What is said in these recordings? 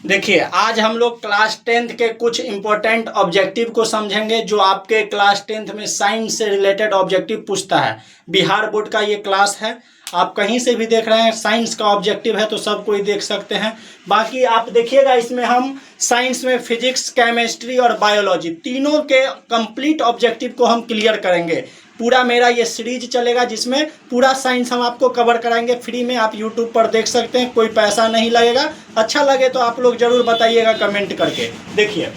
देखिए, आज हम लोग क्लास 10th के कुछ इम्पोर्टेंट ऑब्जेक्टिव को समझेंगे जो आपके क्लास 10th में साइंस से रिलेटेड ऑब्जेक्टिव पूछता है। बिहार बोर्ड का ये क्लास है, आप कहीं से भी देख रहे हैं, साइंस का ऑब्जेक्टिव है तो सब कोई देख सकते हैं। बाकी आप देखिएगा, इसमें हम साइंस में फिजिक्स, केमिस्ट्री और बायोलॉजी तीनों के कंप्लीट ऑब्जेक्टिव को हम क्लियर करेंगे। पूरा मेरा ये सीरीज चलेगा जिसमें पूरा साइंस हम आपको कवर कराएंगे फ्री में। आप यूट्यूब पर देख सकते हैं, कोई पैसा नहीं लगेगा। अच्छा लगे तो आप लोग जरूर बताइएगा कमेंट करके। देखिए,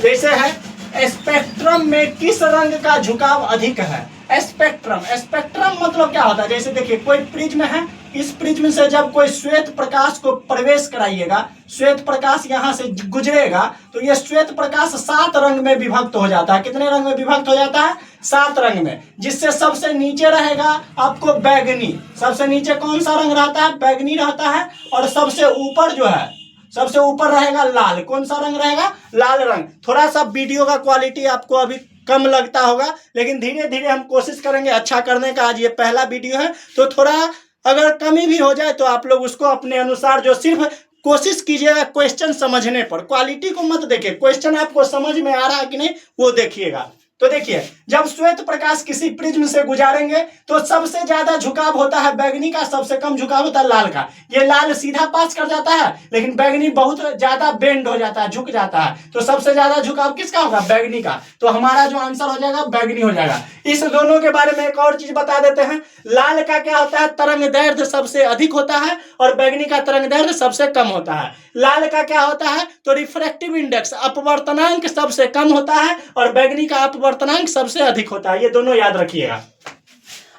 जैसे है स्पेक्ट्रम में किस रंग का झुकाव अधिक है। स्पेक्ट्रम मतलब क्या होता है, जैसे देखिए कोई प्रिज्म है, इस प्रिज्म से जब कोई श्वेत प्रकाश को प्रवेश कराइएगा, श्वेत प्रकाश यहाँ से गुजरेगा तो ये श्वेत प्रकाश 7 रंग में विभक्त हो जाता है। कितने रंग में विभक्त हो जाता है? 7 रंग में, जिससे सबसे नीचे रहेगा आपको बैगनी। सबसे नीचे कौन सा रंग रहता है? बैगनी रहता है। और सबसे ऊपर जो है, सबसे ऊपर रहेगा लाल। कौन सा रंग रहेगा? लाल रंग। थोड़ा सा वीडियो का क्वालिटी आपको अभी कम लगता होगा, लेकिन धीरे धीरे हम कोशिश करेंगे अच्छा करने का। आज ये पहला वीडियो है तो थोड़ा अगर कमी भी हो जाए तो आप लोग उसको अपने अनुसार, जो सिर्फ कोशिश कीजिएगा क्वेश्चन समझने पर, क्वालिटी को मत देखिए, क्वेश्चन आपको समझ में आ रहा है कि नहीं वो देखिएगा। तो देखिए, जब श्वेत प्रकाश किसी प्रिज्म से गुजारेंगे तो सबसे ज्यादा झुकाव होता है बैगनी का, सबसे कम झुकाव होता है लाल का। ये लाल सीधा पास कर जाता है, लेकिन बैगनी बहुत ज्यादा बेंड हो जाता है, झुक जाता है। तो सबसे ज्यादा झुकाव किसका होगा? बैगनी का। तो हमारा जो आंसर हो जाएगा बैगनी हो जाएगा। इस दोनों के बारे में एक और चीज बता देते हैं। लाल का क्या होता है? तरंग दैर्ध्य सबसे अधिक होता है और बैगनी का तरंग दैर्ध्य सबसे कम होता है। लाल का क्या होता है? तो रिफ्रैक्टिव इंडेक्स, अपवर्तनांक सबसे कम होता है और बैगनी का अपवर्तनांक सबसे अधिक होता है। ये दोनों याद रखिएगा।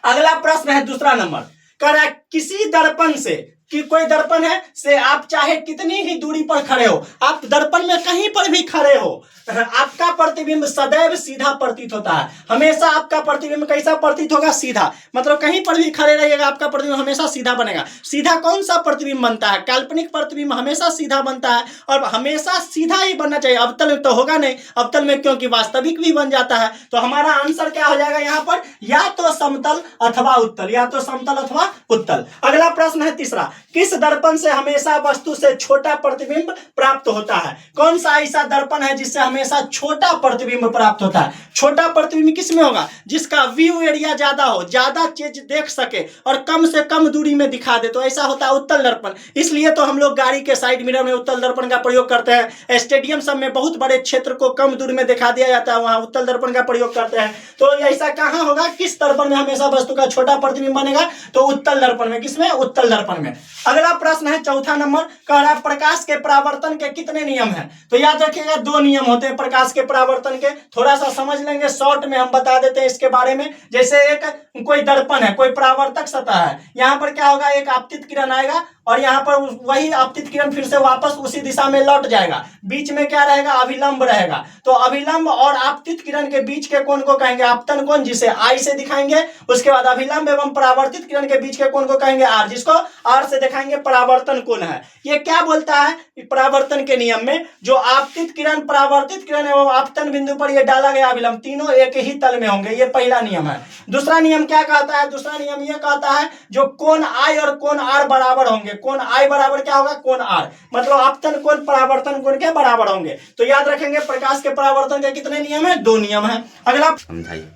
अगला प्रश्न है दूसरा नंबर, कह रहा है किसी दर्पण से, कि कोई दर्पण है से आप चाहे कितनी ही दूरी पर खड़े हो, आप दर्पण में कहीं पर भी खड़े हो, आपका प्रतिबिंब सदैव सीधा प्रतीत होता है। हमेशा आपका प्रतिबिंब कैसा प्रतीत होगा? सीधा। मतलब कहीं पर भी खड़े रहिएगा आपका प्रतिबिंब हमेशा सीधा बनेगा। सीधा कौन सा प्रतिबिंब बनता है? काल्पनिक प्रतिबिंब हमेशा सीधा बनता है और हमेशा सीधा ही बनना चाहिए। अवतल में तो होगा नहीं, अवतल में क्योंकि वास्तविक भी बन जाता है। तो हमारा आंसर क्या हो जाएगा यहाँ पर? या तो समतल अथवा उत्तल, या तो समतल अथवा उत्तल। अगला प्रश्न है तीसरा, किस दर्पण से हमेशा वस्तु से छोटा प्रतिबिंब प्राप्त होता है? कौन सा ऐसा दर्पण है जिससे हमेशा छोटा प्रतिबिंब प्राप्त होता है? छोटा प्रतिबिंब किस में होगा? जिसका व्यू एरिया ज्यादा हो, ज्यादा चीज देख सके और कम से कम दूरी में दिखा दे, तो ऐसा होता है उत्तल दर्पण। इसलिए तो हम लोग गाड़ी के साइड मिरर में उत्तल दर्पण का प्रयोग करते हैं। स्टेडियम सब में बहुत बड़े क्षेत्र को कम दूरी में दिखा दिया जाता है, वहां उत्तल दर्पण का प्रयोग करते हैं। तो ऐसा कहां होगा? किस दर्पण में हमेशा वस्तु का छोटा प्रतिबिंब बनेगा? तो उत्तल दर्पण में। किसमें? उत्तल दर्पण में। अगला प्रश्न है चौथा नंबर, कह रहा है प्रकाश के परावर्तन के कितने नियम हैं? तो याद रखिएगा 2 नियम होते हैं प्रकाश के परावर्तन के। थोड़ा सा समझ लेंगे, शॉर्ट में हम बता देते हैं इसके बारे में। जैसे एक कोई दर्पण है, कोई परावर्तक सतह है, यहाँ पर क्या होगा? एक आपतित किरण आएगा और यहाँ पर वही आपतित किरण फिर से वापस उसी दिशा में लौट जाएगा। बीच में क्या रहेगा? अभिलंब रहेगा। तो अभिलंब और आपतित किरण के बीच के कोण को कहेंगे आपतन कोण, जिसे आई से दिखाएंगे। उसके बाद अभिलंब एवं परावर्तित किरण के बीच के कोण को कहेंगे आर, जिसको आर से दिखाएंगे परावर्तन कोण है। ये क्या बोलता है परावर्तन के नियम में? जो आपतित किरण, परावर्तित किरण एवं आपतन बिंदु पर ये डाला गया अभिलंब, तीनों एक ही तल में होंगे। ये पहला नियम है। दूसरा नियम क्या कहता है? दूसरा नियम ये कहता है जो कोण आई और कोण आर बराबर होंगे। कोण आई बराबर क्या होगा? कोण आर, मतलब आपतन कोण परावर्तन कोण के बराबर होंगे। तो याद रखेंगे प्रकाश के परावर्तन के कितने नियम है? 2 नियम है। अगला समझाइए।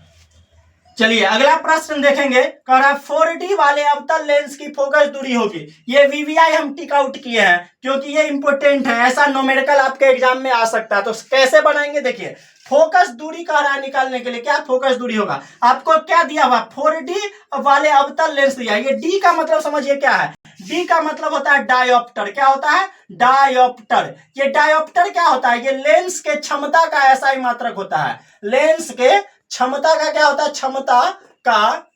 चलिए अगला प्रश्न देखेंगे, कह रहा है 4D वाले अवतल लेंस की फोकस दूरी होगी। ये वीवीआई हम टिक आउट किए हैं क्योंकि ये इंपोर्टेंट है, ऐसा न्यूमेरिकल आपके एग्जाम में आ सकता है। तो कैसे बनाएंगे? देखिए, फोकस दूरी कह रहा है निकालने के लिए। क्या फोकस दूरी होगा? आपको क्या दिया हुआ? 4D वाले अवतल लेंस दिया। ये डी का मतलब समझिए क्या है? डी का मतलब होता है डायोप्टर। क्या होता है? डायोप्टर। ये डायोप्टर क्या होता है? ये लेंस के क्षमता का एसआई मात्रक होता है। लेंस के क्षमता का क्या होता है? क्षमता का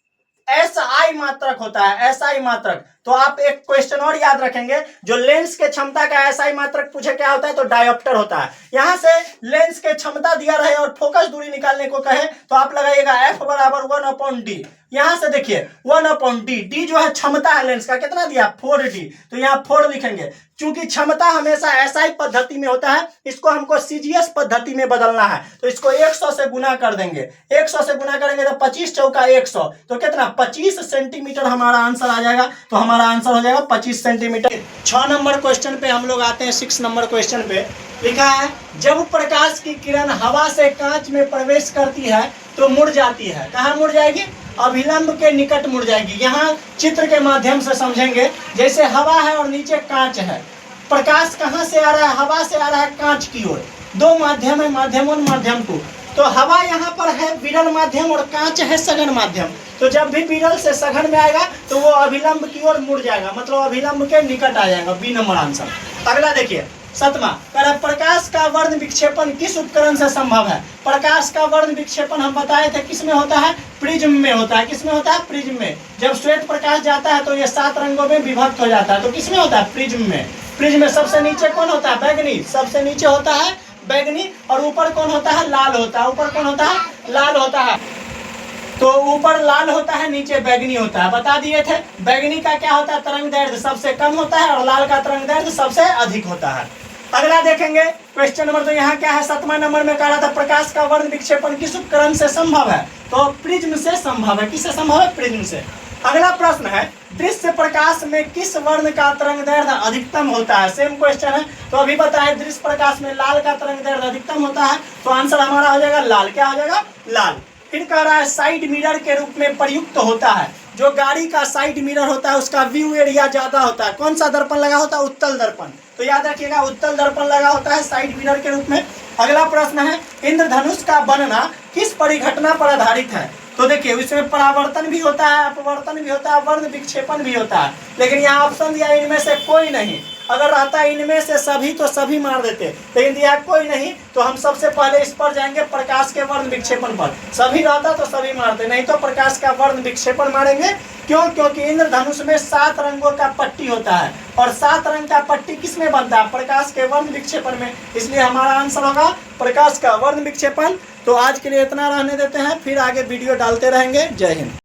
एसआई मात्रक होता है, एसआई मात्रक। तो आप एक क्वेश्चन और याद रखेंगे, जो लेंस के क्षमता का एसआई मात्रक पूछे क्या होता है? तो डायोप्टर होता है। यहां से लेंस के क्षमता दिया रहे और फोकस दूरी निकालने को कहे तो आप लगाइएगा F बराबर 1/D। यहां से देखिए 1/D, डी जो है क्षमता है लेंस का, कितना दिया? 4D। तो यहाँ 4 लिखेंगे। चूंकि क्षमता हमेशा एसआई पद्धति में होता है, इसको हमको सीजीएस पद्धति में बदलना है। तो इसको 100 से गुना कर देंगे। 100 से गुना करेंगे तो 25 चौका 100, तो कितना? 25 सेंटीमीटर हमारा आंसर आ जाएगा। तो हमारा हमारा आंसर हो जाएगा 25 सेंटीमीटर। 6 नंबर क्वेश्चन पे हम लोग आते हैं। 6 नंबर क्वेश्चन पे लिखा है जब प्रकाश की किरण हवा से कांच में प्रवेश करती है तो मुड़ जाती है। कहाँ मुड़ जाएगी? अभिलंब के निकट मुड़ जाएगी। यहाँ चित्र के माध्यम से समझेंगे। जैसे हवा है और नीचे कांच है, प्रकाश कहाँ से आ रहा है? हवा से आ रहा है कांच की ओर। दो माध्यम है, माध्यम 1 माध्यम 2। तो हवा यहाँ पर है विरल माध्यम और कांच है सघन माध्यम। तो जब भी विरल से सघन में आएगा तो वो अभिलंब की ओर मुड़ जाएगा, मतलब अभिलंब के निकट आ जाएगा। B number answer. अगला देखिए 7वां, प्रकाश का वर्ण विक्षेपण किस उपकरण से संभव है? प्रकाश का वर्ण विक्षेपण हम बताए थे किस में होता है? प्रिज्म में होता है। किस में होता है? प्रिज्म में। जब श्वेत प्रकाश जाता है तो ये 7 रंगों में विभक्त हो जाता है। तो किस में होता है? प्रिज्म में। प्रिज्म में सबसे नीचे कौन होता है? बैगनी। सबसे नीचे होता है बैगनी और ऊपर कौन होता है? लाल होता है। ऊपर कौन होता है? लाल होता है। तो ऊपर लाल होता है, नीचे बैगनी होता है। बता दिए थे। बैगनी का क्या होता है? तरंग दैर्ध्य सबसे कम होता है और लाल का तरंग दैर्ध्य सबसे अधिक होता है। अगला देखेंगे क्वेश्चन नंबर, तो यहाँ क्या है? 7वां नंबर में कह रहा था प्रकाश का वर्ण विक्षेपण किस उपकरण से संभव है? तो प्रिज्म से संभव है। किससे संभव है? प्रिज्म से। अगला प्रश्न है दृश्य प्रकाश में किस वर्ण का तरंग दैर्ध्य अधिकतम होता है? सेम क्वेश्चन है। तो अभी बताए दृश्य प्रकाश में लाल का तरंग दैर्ध्य अधिकतम होता है। तो आंसर हमारा हो जाएगा लाल। क्या हो जाएगा? लाल। फिर कह रहा है साइड मिरर के रूप में प्रयुक्त होता है। जो गाड़ी का साइड मिरर होता है उसका व्यू एरिया ज्यादा होता है। कौन सा दर्पण लगा होता है? उत्तल दर्पण। तो याद रखिएगा उत्तल दर्पण लगा होता है साइड मिरर के रूप में। अगला प्रश्न है इंद्रधनुष का बनना किस परिघटना पर आधारित है? तो देखिए इसमें परावर्तन भी होता है, अपवर्तन भी होता है, वर्ण विक्षेपण भी होता है। लेकिन यहाँ ऑप्शन दिया इनमें से कोई नहीं। अगर रहता इनमें से सभी तो सभी मार देते, लेकिन दिया कोई नहीं तो हम सबसे पहले इस पर जाएंगे प्रकाश के वर्ण विक्षेपण पर। सभी रहता तो सभी मारते, नहीं तो प्रकाश का वर्ण विक्षेपण मारेंगे। क्यों? क्योंकि इंद्रधनुष में 7 रंगों का पट्टी होता है और 7 रंग का पट्टी किस में बनता है? प्रकाश के वर्ण विक्षेपण में। इसलिए हमारा आंसर होगा प्रकाश का वर्ण विक्षेपण। तो आज के लिए इतना रहने देते हैं, फिर आगे वीडियो डालते रहेंगे। जय हिंद।